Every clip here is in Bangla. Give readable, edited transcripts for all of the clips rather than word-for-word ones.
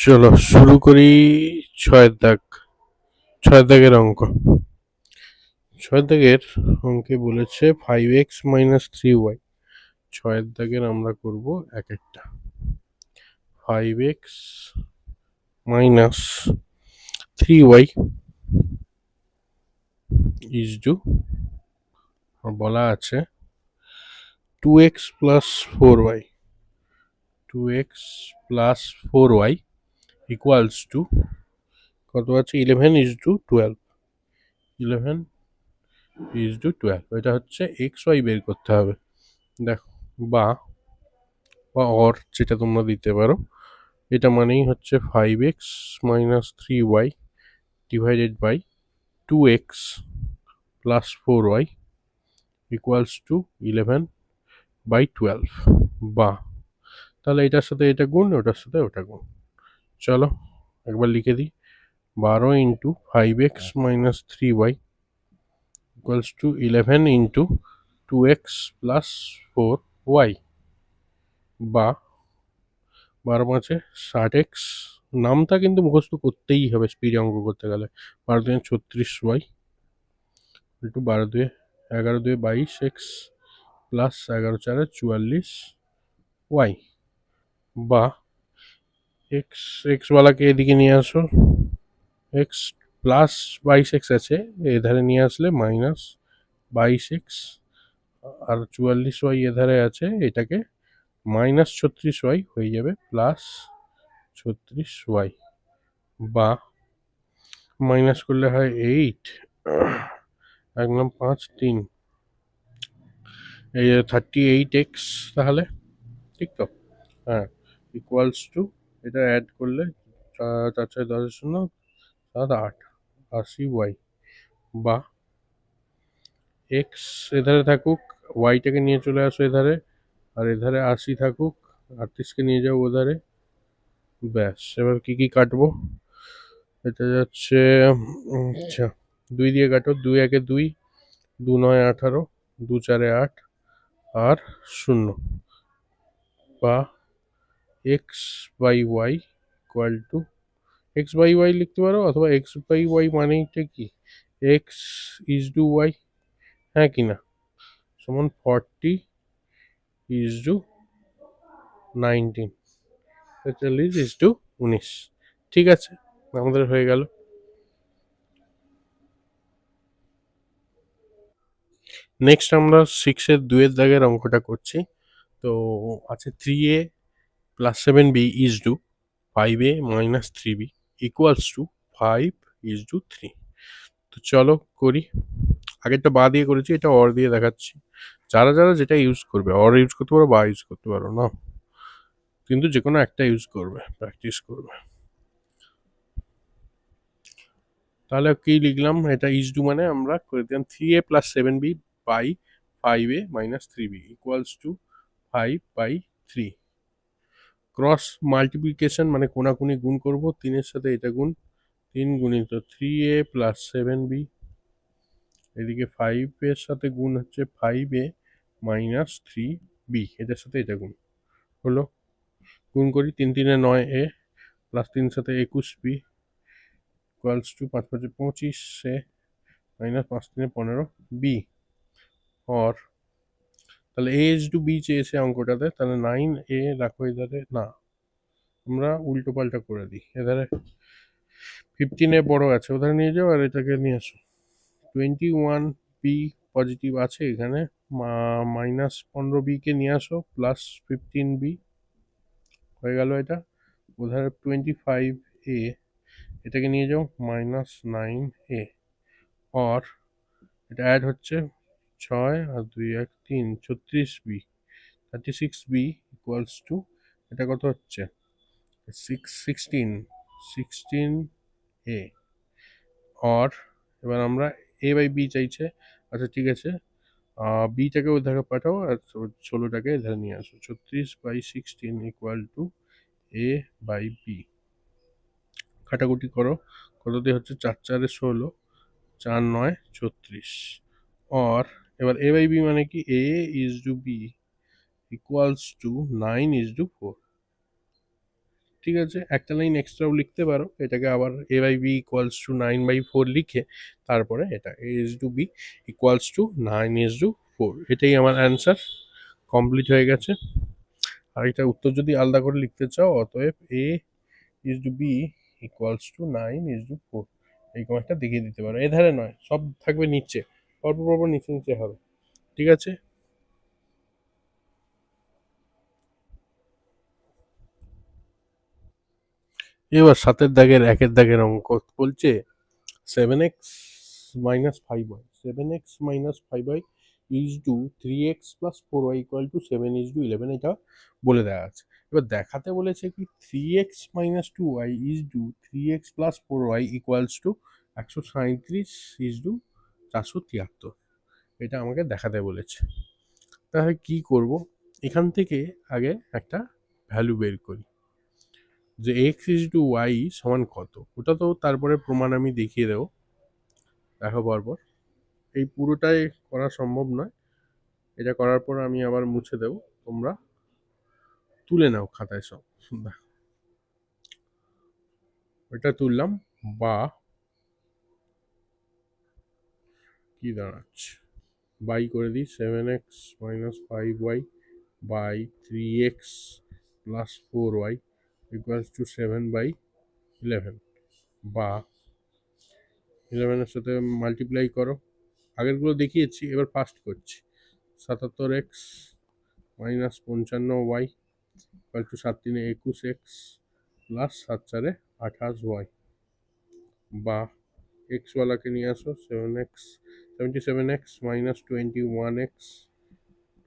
চলো শুরু করি। ছয়ের দাগ। ছয়ের দাগের অঙ্ক। ছয়ের দাগের অঙ্কে বলেছে 5x - 3y। ছয়ের দাগের আমরা করব এক একটা। 5x - 3y ইজ টু, বলা আছে 2x + 4y। 2x + 4y equals two কত আছে? 11:12। 11:12। এটা হচ্ছে xy বের করতে হবে। দেখো, বা অর যেটা তোমরা দিতে পারো, এটা মানেই হচ্ছে 5x - 3y divided by 2x + 4y equals two 11/12। বা তাহলে এটার সাথে এটা গুণ, ওটার সাথে ওটা গুণ। চলো একবার লিখে দিই। 12x - 5x - 3y equals to 11 × 2x + 4y। বা 12×5 = 60x। নামটা কিন্তু মুখস্থ করতেই হবে স্পিডে অঙ্ক করতে গেলে। 12×3 = 36y into 12×11=22x plus 11×4 = 44y। বা এক্স এক্সওয়ালাকে এদিকে নিয়ে আসো। এক্স প্লাস 22x আছে, এধারে নিয়ে আসলে -22x, আর 44y এধারে আছে, এটাকে -36y হয়ে যাবে +36y। বা মাইনাস করলে হয় 8, 1 5 3, এই 38x। তাহলে ঠিক তো? হ্যাঁ, ইকুয়ালস টু, এটা অ্যাড করলে 4×4 = 10, 7 8, 80y। বা এক্স এধারে থাকুক, ওয়াইটাকে নিয়ে চলে আসো এধারে, আর এধারে 80 থাকুক, 38কে নিয়ে যাও ওধারে। ব্যাস, এবার কি কি কাটবো? এটা যাচ্ছে, আচ্ছা 2 দিয়ে কাটো। 2×1 = 2, 2×9 = 18, 2×4 = 8, আর 0। বা x/y ইকুয়াল টু, x/y লিখতে পারো, অথবা x/y মানেইটা কি, x ইজ টু y, হ্যাঁ কি না, সমান 40:19, 40:19। ঠিক আছে, আমাদের হয়ে গেল। নেক্সট আমরা 6-এর 2-এর দাগের অঙ্কটা করছি। তো আছে 3a + 7b is two 5a - 3b equals two 5:3। তো চলো করি। আগেরটা বা দিয়ে করেছি, এটা অর দিয়ে দেখাচ্ছি। যারা যারা যেটা ইউজ করবে, অর ইউজ করতে পারো বা ইউজ করতে পারো না, কিন্তু যে কোনো একটা ইউজ করবে, প্র্যাকটিস করবে। তাহলে কি লিখলাম? এটা ইজ টু মানে আমরা করে দিলাম 3a + 7b by 5a - 3b equals to 5/3। Cross multiplication মানে কোনাকুনি গুণ করব, 3-এর সাথে এটা গুণ, 3 × 3a + 7b, এদিকে 5-এর সাথে গুণ হচ্ছে 5a - 3b, এটার সাথে এটা গুণ হলো। গুণ করি, 3×3 = 9a প্লাস 3 সাথে 21b equals to 5×5 = 25a -5×3 = 15b। और তাহলে a ইজ টু b চেয়েছে অঙ্কটাতে, তাহলে 9a রাখো এধারে। না, আমরা উল্টো পাল্টা করে দিই। এধারে 15 বড় আছে, ওধারে নিয়ে যাও, আর এটাকে নিয়ে আসো। 21b পজিটিভ আছে এখানে, -15b কে নিয়ে আসো, +15b হয়ে গেল এটা। ওধারে 25a, এটাকে নিয়ে যাও, -9a। আর এটা অ্যাড হচ্ছে 6 আর 2 1 3, 36b, 36b ইকুয়ালস টু, এটা কত হচ্ছে 16a। আর এবার আমরা a/b চাইছে। আচ্ছা ঠিক আছে, বিটাকে ওধারে পাঠাও, আর 16টাকে এধারে নিয়ে আসো। 36/16 ইকুয়াল টু a/b। কাটাকুটি করো, কত দিয়ে হচ্ছে 4×4 = 16, 4×9 = 36। আর এবার a/b মানে কি, a is to b equals to 9 is to 4। ঠিক আছে, একটা লাইন এক্সট্রাও লিখতে পারো, এটাকে আবার a by B equals to 9/4 লিখে তারপরে এটা a is to B equals to 9:4, এটাই আমার অ্যান্সার কমপ্লিট হয়ে গেছে। আর এটা উত্তর যদি আলাদা করে লিখতে চাও, অতএব a is to B equals to 9:4, এইরকম একটা দেখিয়ে দিতে পারো। এধারে নয়, সব থাকবে নিচে, পরপর পরপর নিচে নিচে হবে। ঠিক আছে, এবার সাতের দাগের একের দাগের অঙ্ক বলছে 7x - 5y, 7x - 5y is to 3x + 4y equal to 7:11, এটা বলে দেওয়া আছে। এবার দেখাতে বলেছে কি 3x - 2y is to 3x + 4y equals to 137 is to 473, এটা আমাকে দেখাতে বলেছে। তাহলে কি করব, এখান থেকে আগে একটা ভ্যালু বের করি যে এক্স ইজ টু ওয়াই সমান কত, ওটা তো তারপরে প্রমাণ আমি দেখিয়ে দেবো, দেখো পরপর। এই পুরোটাই করা সম্ভব নয়, এটা করার পর আমি আবার মুছে দেব, তোমরা তুলে নাও খাতায় সব। দেখো, এটা তুললাম, বা কি দাঁড়াচ্ছে, বাই করে দিই 7x - 5y by 3x + 4y equals two 7/11, বা 11-এর সাথে মাল্টিপ্লাই করো, আগেরগুলো দেখিয়েছি, এবার ফার্স্ট করছি। 77x - 55y equal to 7×3 = 21x plus 7×4 = 28y, বা এক্স ওয়ালাকে নিয়ে আসো, 77x - 21x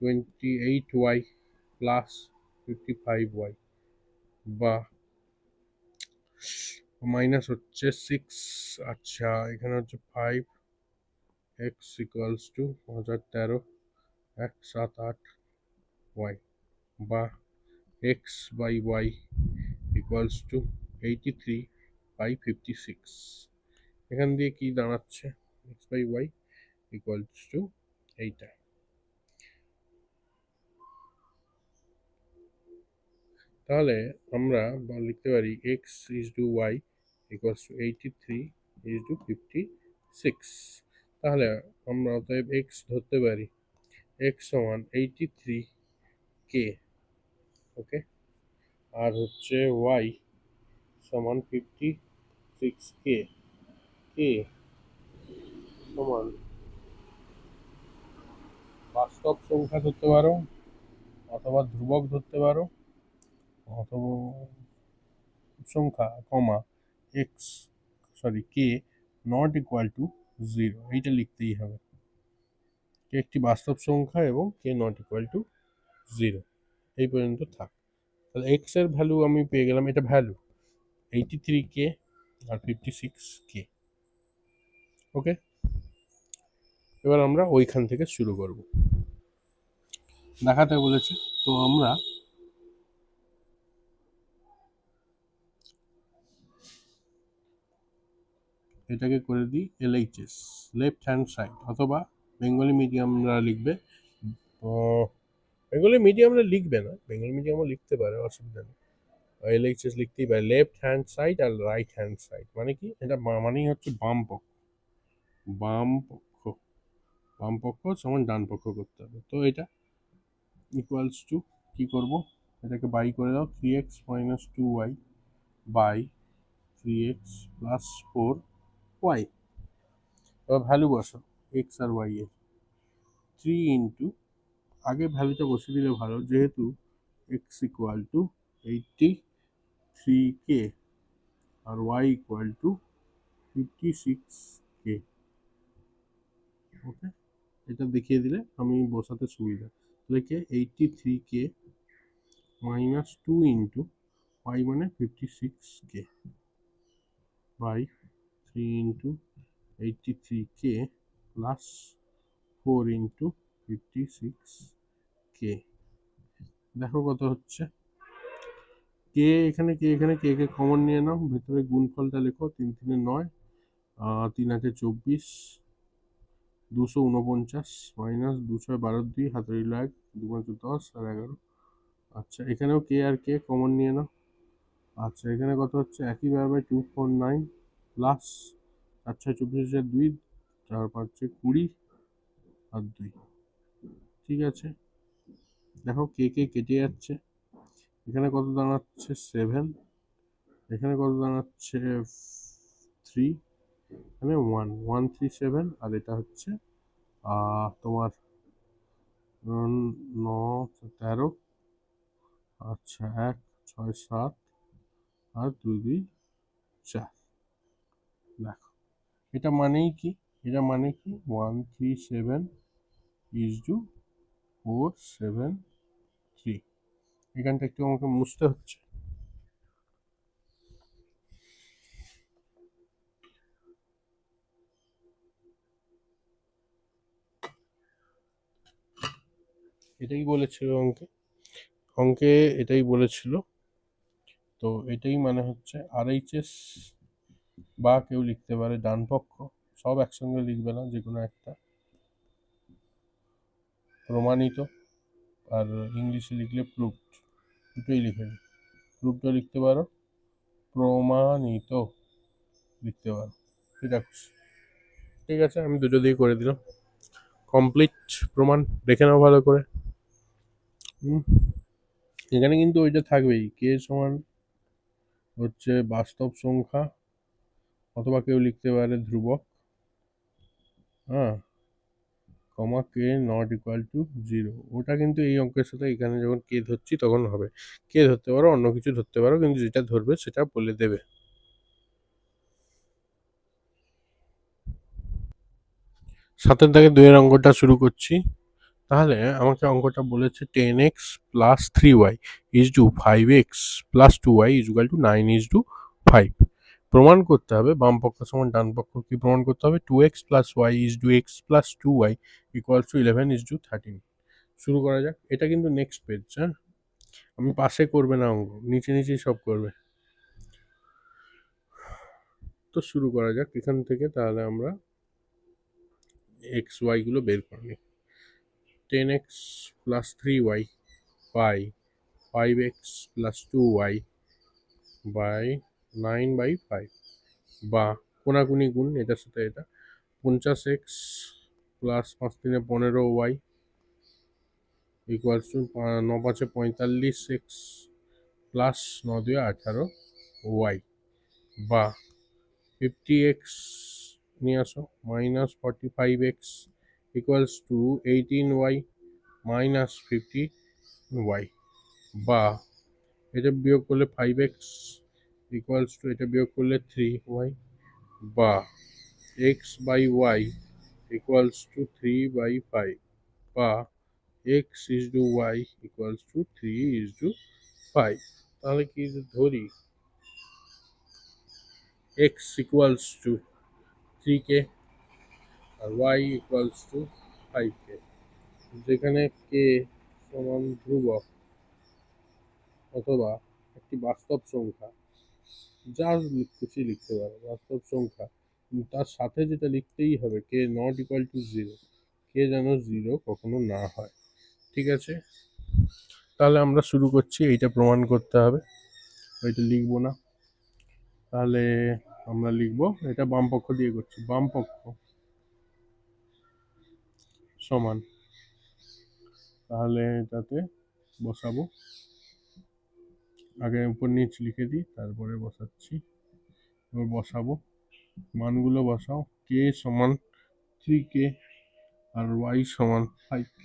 28y plus 55y, বা মাইনাস হচ্ছে 6, আচ্ছা এখানে হচ্ছে 5x ইকুয়ালস টু 5013 178y, বা x/y ইকুয়ালস টু 83/56, এখান দিয়ে কি দাঁড়াচ্ছে x/y ইকুয়ালস টু এইটা। তাহলে আমরা লিখতে পারি x is to Y equals to 83 is to 56, তাহলে আমরা অতএব x ধরতে পারি x সমান 83k, ওকে, আর হচ্ছে y সমান 56k, k সমান বাস্তব সংখ্যা ধরতে পারো, অথবা ধ্রুবক ধরতে পারো, অথবা সংখ্যা কমা এক্স কে নট ইকুয়াল টু 0, এইটা লিখতেই হবে। কে একটি বাস্তব সংখ্যা এবং কে নট ইকুয়াল টু 0, এই পর্যন্ত থাক। তাহলে এক্স এর ভ্যালু আমি পেয়ে গেলাম, এটা ভ্যালু 83k আর 56k, ওকে। এবার আমরা ওইখান থেকে শুরু করব, দেখাতে বলেছে। তো আমরা এটাকে করে দিই LHS, লেফট হ্যান্ড সাইড, অথবা বেঙ্গলি মিডিয়ামরা লিখবে, বেঙ্গলি মিডিয়ামরা লিখবে না, বেঙ্গলি মিডিয়ামও লিখতে পারে, অসুবিধা নেই। LHS লিখতেই পারে, লেফট হ্যান্ড সাইড আর রাইট হ্যান্ড সাইড, মানে কি, এটা মানেই হচ্ছে বাম পক্ষ, বাম পক্ষ, বাম পক্ষ সমান ডান পক্ষ করতে হবে। তো এটা ইকুয়ালস টু কি করব, এটাকে বাই করে দাও, 3x - 2y by 3x + 4y, এবার ভ্যালু বসো x আর y এর, 3 ইন্টু, আগে ভ্যালুটা বসিয়ে দিলে ভালো, যেহেতু x ইকুয়াল টু 83k আর y equal to 56k, okay, এটা দেখিয়ে দিলে আমি বসাতে সুবিধা। তাহলে কে 83k মাইনাস 2 ইন্টু y মানে 56k by 3 into 83k plus 4 into 56k, দেখো কত হচ্ছে। কে এখানে কে কে কমন নিয়ে নাও, ভেতরে গুণফলটা লেখো, 3 3 9, 3 আছে 24, 249 মাইনাস 212 2, হাতে রইল 1, 2 5 10 আর 11, আচ্ছা এখানেও কে আর কে কমন নিয়ে নাও, আচ্ছা, এখানে কত হচ্ছে, একই বাই 249 প্লাস 4 6 24 2, 4 5 20 আর 2। ঠিক আছে, দেখো কে কে কেটে যাচ্ছে। এখানে কত দাঁড়াচ্ছে 7, এখানে কত দাঁড়াচ্ছে 3, এখানে 1 1 3 7, আর এটা হচ্ছে তোমার 9 13। আচ্ছা, 1 6 7 আর 2 2 4। দেখো এটা মানেই কি, এটা মানে কি 1 3 7 ইজ টু 4 7 3। এখানটা একটু আমাকে মুছতে হচ্ছে। এটাই বলেছিল অঙ্কে, অঙ্কে এটাই বলেছিল। তো এটাই মানে হচ্ছে RHS, বা কেউ লিখতে পারে ডান পক্ষ, সব একসঙ্গে লিখবে না, যে কোনো একটা প্রমাণিত, আর ইংলিশে লিখলে প্রুভড, দুটোই লিখে দিই। প্রুভডও লিখতে পারো, প্রমাণিত লিখতে পারো, সেটা খুশি। ঠিক আছে, আমি দুটো দিয়ে করে দিলাম। কমপ্লিট প্রমাণ, দেখে নাও ভালো করে। এখানে কিন্তু ওইটা থাকবেই, কে সমান হচ্ছে বাস্তব সংখ্যা, অথবা কেউ লিখতে পারে ধ্রুবক, হ্যাঁ, কমা কে নট ইকুয়াল টু 0। ওটা কিন্তু এই অঙ্কের সাথে এখানে যখন কে ধরছি তখন হবে। কে ধরতে পারো, অন্য কিছু ধরতে পারো, কিন্তু যেটা ধরবে সেটা বলে দেবে। সাতের দাগে 2 এর অঙ্কটা শুরু করছি। তাহলে আমাকে অঙ্কটা বলেছে 10x plus 3y is to 5x plus 2y is equal to 9 is to 5। প্রমাণ করতে হবে বাম পক্ষ সমান ডান পক্ষ। কি প্রমাণ করতে হবে? 2x plus Y is to X plus 2y equals to 11 is to 13। শুরু করা যাক। এটা কিন্তু নেক্সট পেজ, হ্যাঁ, আমি পাশে করবে না অঙ্ক, নিচে নিচেই সব করবে। তো শুরু করা যাক এখান থেকে। তাহলে আমরা এক্স ওয়াই গুলো বের করে নিই। 10x plus 3y by 5x plus 2y by 9/5, বা কোনাকুনি গুণ এটার সাথে এটা। 50x plus 5 3 15y equals to 9 5 45x plus 9 2 18y, বা 50x নিয়ে আসো minus 45x equals to 18y minus 50y, বা এটা বিয়োগ করলে 5x ইকুয়ালস টু এটা বিয়োগ করলে 3y, বা x by Y equals to 3/5, বা x is to Y equals to 3:5। তাহলে কি ধরি x ইকুয়ালস টু 3k আর y ইকুয়ালস টু 5k, যেখানে k সমান ধ্রুবক অথবা একটি বাস্তব সংখ্যা, যা খুশি লিখতে পারো বাস্তব সংখ্যা, কিন্তু তার সাথে যেটা লিখতেই হবে কে নট ইকুয়াল টু 0, কে যেন 0 কখনো না হয়। ঠিক আছে, তাহলে আমরা শুরু করছি। এইটা প্রমাণ করতে হবে, এটা লিখবো না। তাহলে আমরা লিখবো, এটা বাম পক্ষ দিয়ে করছি, বাম পক্ষ সমান, তাহলে এটাতে বসাবো, আগে উপর নিচ লিখে দিই তারপরে বসাচ্ছি। এবার বসাবো, মানগুলো বসাও। কে সমান 3k আর ওয়াই সমান 5k।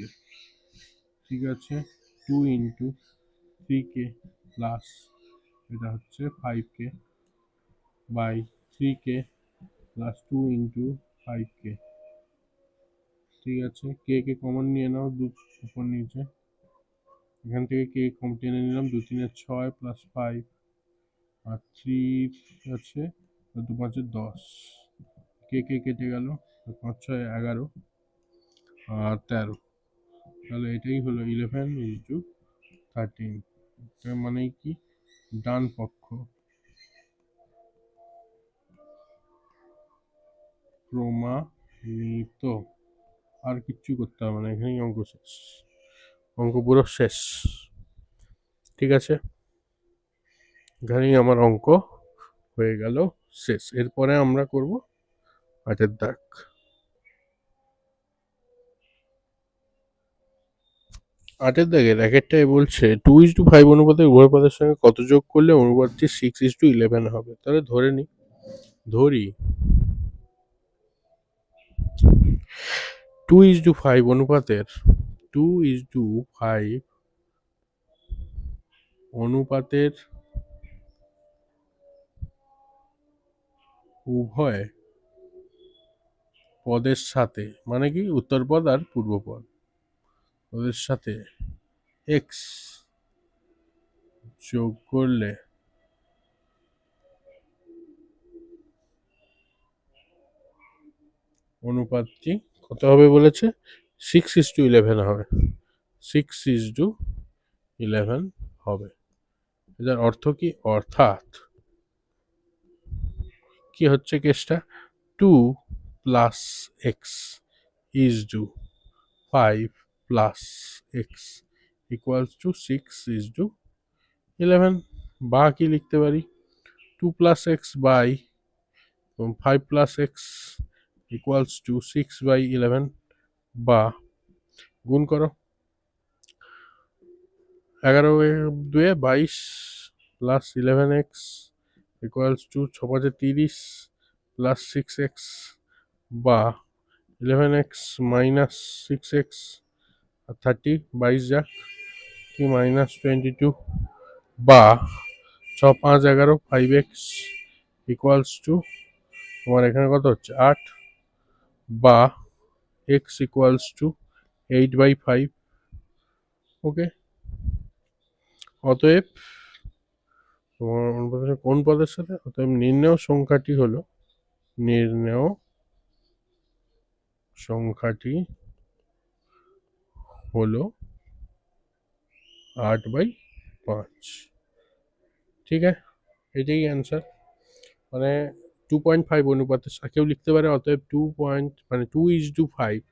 ঠিক আছে, 2 ইন্টু 3k প্লাস এটা হচ্ছে 5k by 3k plus 2 into 5k। ঠিক আছে, কে কে কমন নিয়ে নাও, উপর নিচে। এখান থেকে কে কম টেনে নিলাম, 2 3 6 প্লাস 5 আর 3 আছে, 2 5 10, কে কে কেটে গেল, 5 6 11 আর 13। তাহলে এটাই হলো 11 ইজ টু 13। তার মানে কি ডান পক্ষ প্রমাণিত। আর কিচ্ছু করতে হবে না, এখানেই অঙ্ক শেষ, অঙ্ক পুরো শেষ। ঠিক আছে। এখানেই আমার অঙ্ক হয়ে গেল শেষ। এরপরে আমরা করব 8-এর দাগ। 8-এর দাগের একেরটাই বলছে 2:5 অনুপাতে উভয় পদের সঙ্গে কত যোগ করলে অনুপাতটি 6:11 হবে। তাহলে ধরি 2:5 অনুপাতের 2:5 অনুপাতের উভয় পদের সাথে, মানে কি উত্তর পদ আর পূর্ব পদ, ওদের সাথে x যোগ করলে অনুপাতটি কত হবে বলেছে? 6:11 হবে। 6:11 হবে। এটার অর্থ কি? অর্থাৎ কি হচ্ছে কেসটা? 2 plus X is to 5 plus X equals to 6:11। বা কি লিখতে পারি? 2 plus X by 5 plus X equals to 6/11। বা গুণ করো, 11×2 = 22 plus 11x equals to 6×5 = 30 plus 6x। বা 11x মাইনাস 6x আর 30, 22 যাক কি -22। বা 6×5 = 11, 5x ইকুয়ালস টু তোমার এখানে কত হচ্ছে 8। বা x ইকুয়ালস টু 8/5। ওকে, অতএব তোমার কোন পদের সাথে? অতএব নির্ণেয় সংখ্যাটি হলো 8/5। ঠিক আছে, এটাই অ্যান্সার। মানে 2.5 অনুপাতের কেউ লিখতে পারে অতএব 2:5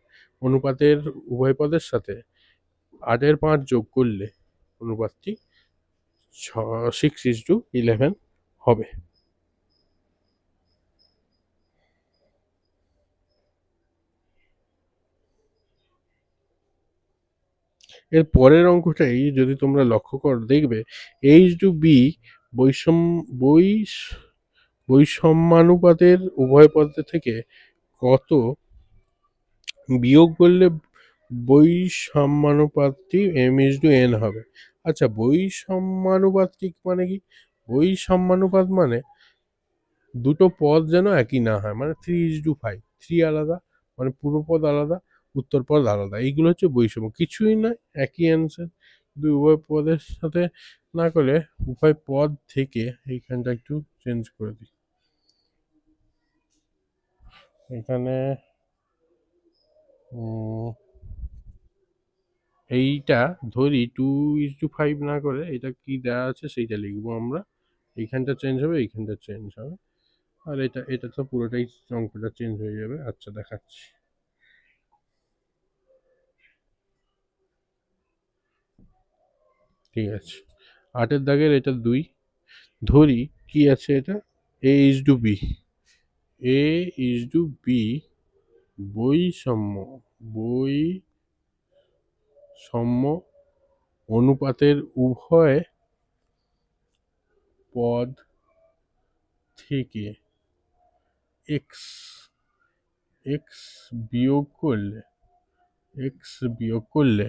অনুপাতের উভয় পদের সাথে 8/5 যোগ করলে অনুপাতটি 6:11 হবে। এর পরের অঙ্কটাই যদি তোমরা লক্ষ্য করো দেখবে h/b বৈষম্যানুপাতের উভয় পদ থেকে কত বিয়োগ করলে বৈষম্যানুপাতটি m/n হবে। আচ্ছা, বৈষম্যানুপাতিক মানে কি? বৈষম্যানুপাত মানে দুটো পদ যেন একই না হয়, মানে 3:5, 3 আলাদা, মানে পূর্বপদ আলাদা, উত্তর পদ আলাদা, এইগুলো হচ্ছে বৈষম্য। কিছুই নয়, একই অ্যান্সার। কিন্তু উভয় পদের সাথে না করলে উভয় পদ থেকে এইখানটা একটু চেঞ্জ করে দিই। এখানে এইটা ধরি 2:5 না করে এটা কি দেওয়া আছে সেইটা লিখবো আমরা। এইখানটা চেঞ্জ হবে, এইখানটা চেঞ্জ হবে, আর এটা তো পুরোটাই অঙ্কটা চেঞ্জ হয়ে যাবে। আচ্ছা, দেখাচ্ছি। ঠিক আছে, 8-এর দাগের এটা 2। ধরি কি আছে এটা? a/b বৈষম্য অনুপাতের উভয় পদ থেকে x বিয়োগ করলে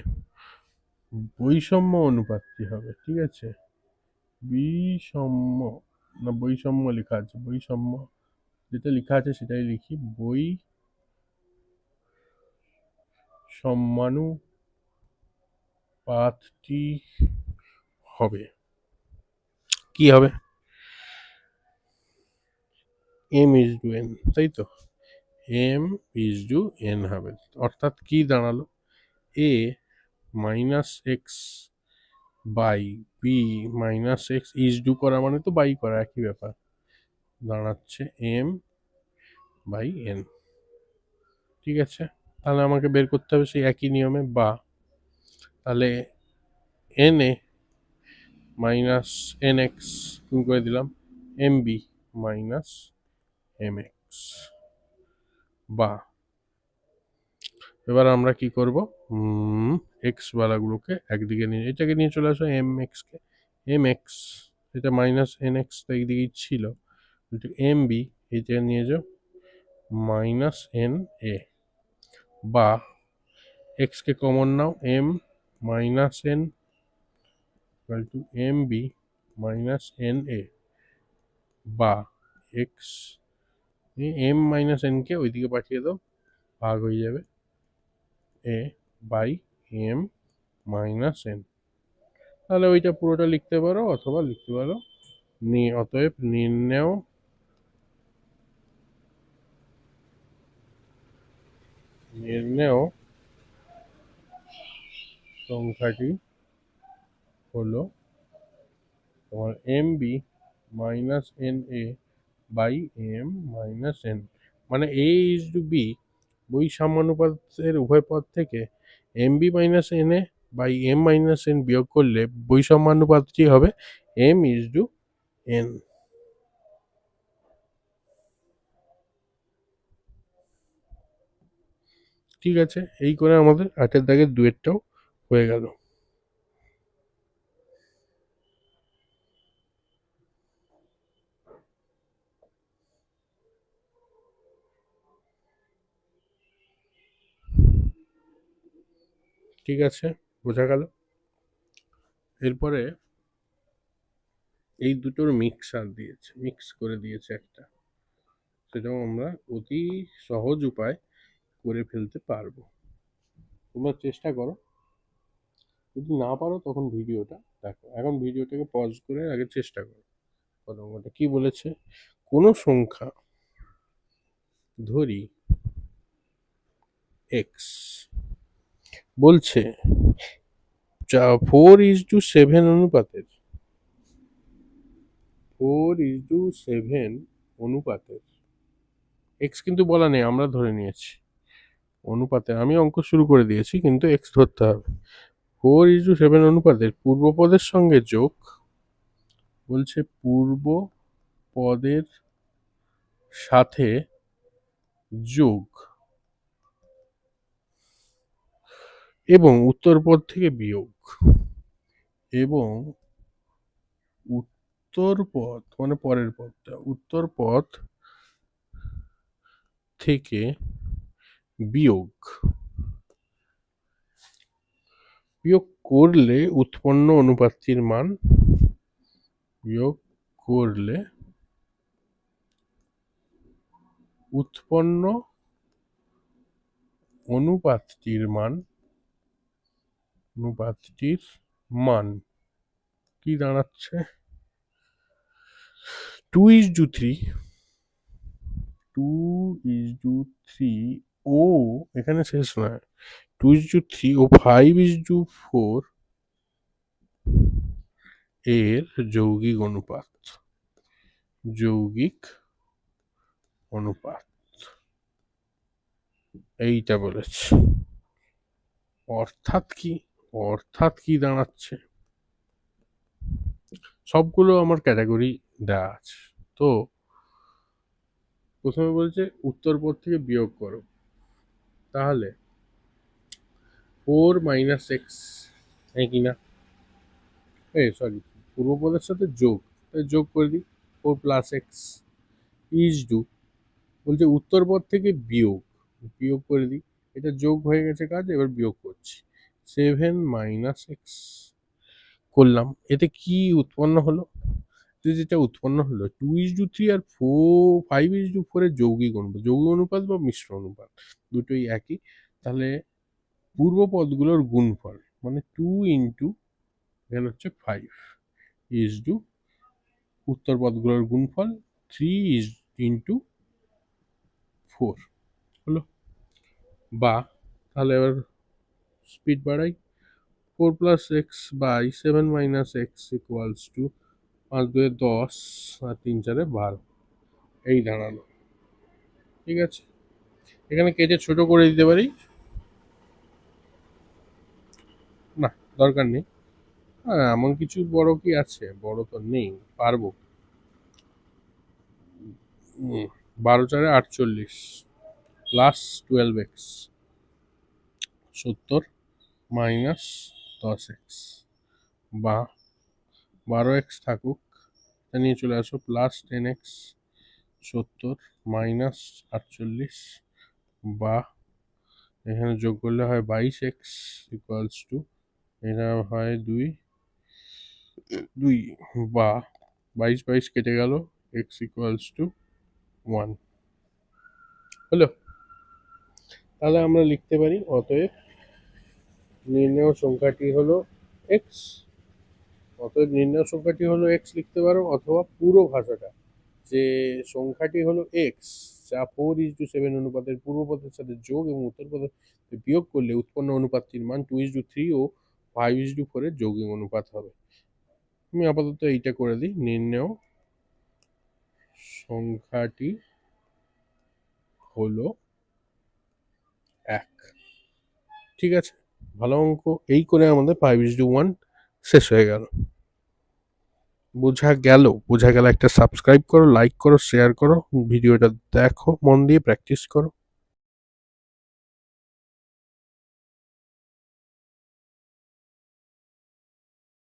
বৈষম্য অনুপাতটি হবে। ঠিক আছে, বৈষম্য লেখা আছে, বৈষম্য যেটা লেখা আছে সেটাই লিখি। বৈষম্যানুপাতটি হবে কি হবে? m/n, তাই তো? m/n হবে। অর্থাৎ কি দাঁড়ালো? a minus X by B minus X is করা মানে তো বাই করা, একই ব্যাপার, দাঁড়াচ্ছে m/n। ঠিক আছে, তাহলে আমাকে বের করতে হবে সেই একই নিয়মে। বা তাহলে n A minus N X করে দিলাম M B minus M X, বা এবার আমরা কি করব, এক্স বালাগুলোকে একদিকে নিয়ে এটাকে নিয়ে চলে আসো এম এক্সকে, এম এক্স এটা মাইনাস এন এক্স তো একদিকেই ছিল, এম বি এটা নিয়ে যাও মাইনাস এন এ, বা এক্সকে কমন নাও m minus n two m B minus N a, বা এক্স এম মাইনাস এনকে ওইদিকে পাঠিয়ে দাও, ভাগ হয়ে যাবে এ বাই এম মাইনাস এন। তাহলে ওইটা পুরোটা লিখতে পারো অথবা লিখতে পারো অতএব নির্ণেয় সংখ্যাটি হলো তোমার M B minus N A by M minus N, মানে এ ইজ টু বি বৈষম্যানুপাতের উভয় পদ থেকে M B minus N A by M minus N বিয়োগ করলে বৈষম্যানুপাতটি হবে এম ইজ টু এন। ঠিক আছে, এই করে আমাদের 8-এর দাগের দুয়েরটাও হয়ে গেল। ঠিক আছে, বোঝা গেল। এরপরে এই দুটোর মিক্স করে দিয়েছে একটা, সেটাও আমরা অতি সহজ উপায় করে ফেলতে পারবো। তোমরা চেষ্টা করো, যদি না পারো তখন ভিডিওটা দেখো, এখন ভিডিওটাকে পজ করে আগে চেষ্টা করো। প্রথমটা কি বলেছে, কোন সংখ্যা ধরি এক্স বলছে 4:7 অনুপাতের, 4:7 অনুপাতের, এক্স কিন্তু বলা নেই, আমরা ধরে নিয়েছি অনুপাতে, আমি অঙ্ক শুরু করে দিয়েছি কিন্তু এক্স ধরতে হবে। 4:7 অনুপাতের পূর্ব পদের সঙ্গে যোগ, বলছে পূর্ব পদের সাথে যোগ এবং উত্তর পদ থেকে বিয়োগ, এবং উত্তর পদ মানে পরের পদটা, উত্তর পদ থেকে বিয়োগ, বিয়োগ করলে উৎপন্ন অনুপাতটির মান, বিয়োগ করলে উৎপন্ন অনুপাতটির মান কি দাঁড়াচ্ছে, 2:3, 2:3 ও এখানে শেষ নয়, 2:3 ও 5:4 এর যৌগিক অনুপাত এইটা বলেছে। অর্থাৎ কি দাঁড়াচ্ছে, সবগুলো আমার ক্যাটাগরি দেওয়া আছে। তো প্রথমে বলছে উত্তর পদ থেকে বিয়োগ করো, তাহলে 4 মাইনাস এক্স, কি না, সরি, পূর্বপদের সাথে যোগ করে দিই, 4 প্লাস এক্স ইজ টু, বলছে উত্তর পদ থেকে বিয়োগ করে দিই, এটা যোগ হয়ে গেছে কাজ, এবার বিয়োগ করছি, 7 মাইনাস এক্স করলাম, এতে কি উৎপন্ন হলো, যেটা উৎপন্ন হলো 2:3 আর 5:4 এর যৌগিক অনুপাত বা মিশ্র অনুপাত দুটোই একই, তাহলে পূর্ব পদগুলোর গুণফল মানে 2 ইন্টু এখানে হচ্ছে 5 ইজ টু উত্তর পদগুলোর গুণফল 3 ইজ ইন্টু 4 হলো, বা তাহলে এবার স্পিড বাড়াই, 4 plus X by 7 minus X equals to 5 2 10 আর 3 4 12, এই দাঁড়ালো। ঠিক আছে, এখানে কেটে ছোট করে দিতে পারি, না দরকার নেই, এমন কিছু বড় কি আছে? বড় তো নেই, পারবো। 12×4 = 48 প্লাস 12x 70 মাইনাস 10x বা 12x থাকুক, এটা নিয়ে চলে আসো, প্লাস 10x 70 মাইনাস 48 বা এখানে যোগ করলে হয় 22x ইকুয়ালস টু, এটা হয় 2 বা 22 কেটে গেল, x ইকুয়ালস টু 1 হলো। তাহলে আমরা লিখতে পারি অতএব নির্ণেয় সংখ্যাটি হলো x, অতএব নির্ণেয় সংখ্যাটি হলো x লিখতে পারো, অথবা পুরো ভাষাটা যে সংখ্যাটি হলো x যা 4:7 অনুপাতের পূর্ব পদের সাথে যোগ এবং উত্তর পদের বিয়োগ করলে উৎপন্ন অনুপাতটির মান 2:3 ও 5:4 এর যৌগিক অনুপাত হবে। আমি আপাতত এইটা করে দিই, নির্ণেয় সংখ্যাটি হলো 1। ঠিক আছে, ভালো অঙ্ক। এই করে আমাদের 5:1 শেষ হয়ে গেল। বোঝা গেল একটা সাবস্ক্রাইব করো, লাইক করো, শেয়ার করো, ভিডিওটা দেখো, মন দিয়ে প্র্যাকটিস করো।